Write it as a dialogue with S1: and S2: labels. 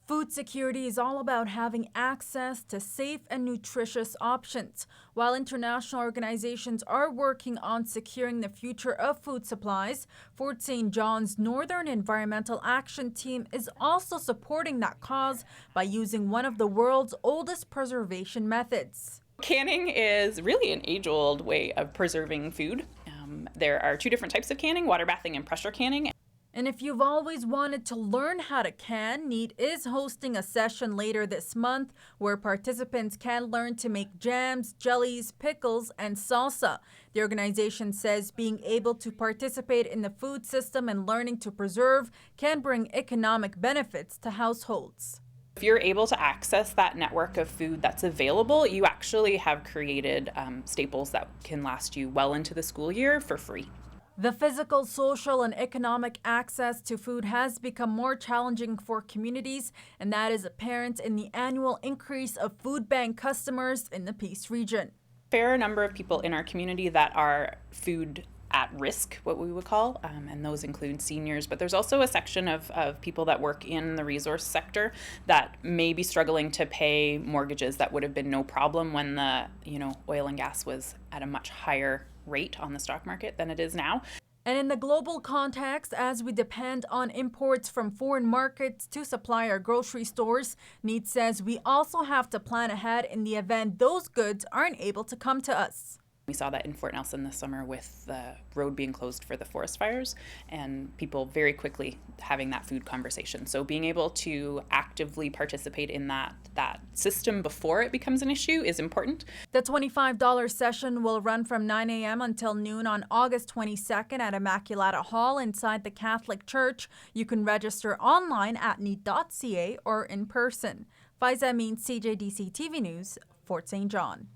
S1: Food security is all about having access to safe and nutritious options. While international organizations are working on securing the future of food supplies, Fort St. John's Northern Environmental Action Team is also supporting that cause by using one of the world's oldest preservation methods.
S2: Canning is really an age-old way of preserving food. There are two different types of canning, water bathing and pressure canning.
S1: And if you've always wanted to learn how to can, NEAT is hosting a session later this month where participants can learn to make jams, jellies, pickles, and salsa. The organization says being able to participate in the food system and learning to preserve can bring economic benefits to households.
S2: If you're able to access that network of food that's available, you actually have created staples that can last you well into the school year for free.
S1: The physical, social, and economic access to food has become more challenging for communities, and that is apparent in the annual increase of food bank customers in the Peace region.
S2: Fair number of people in our community that are food at risk, what we would call, and those include seniors, but there's also a section of people that work in the resource sector that may be struggling to pay mortgages that would have been no problem when the oil and gas was at a much higher rate on the stock market than it is now.
S1: And in the global context, as we depend on imports from foreign markets to supply our grocery stores, NEAT says we also have to plan ahead in the event those goods aren't able to come to us.
S2: We saw that in Fort Nelson this summer with the road being closed for the forest fires and people very quickly having that food conversation. So being able to actively participate in that system before it becomes an issue is important.
S1: The $25 session will run from 9 a.m. until noon on August 22nd at Immaculata Hall inside the Catholic Church. You can register online at neat.ca or in person. Faiza Amin, CJDC-TV News, Fort St. John.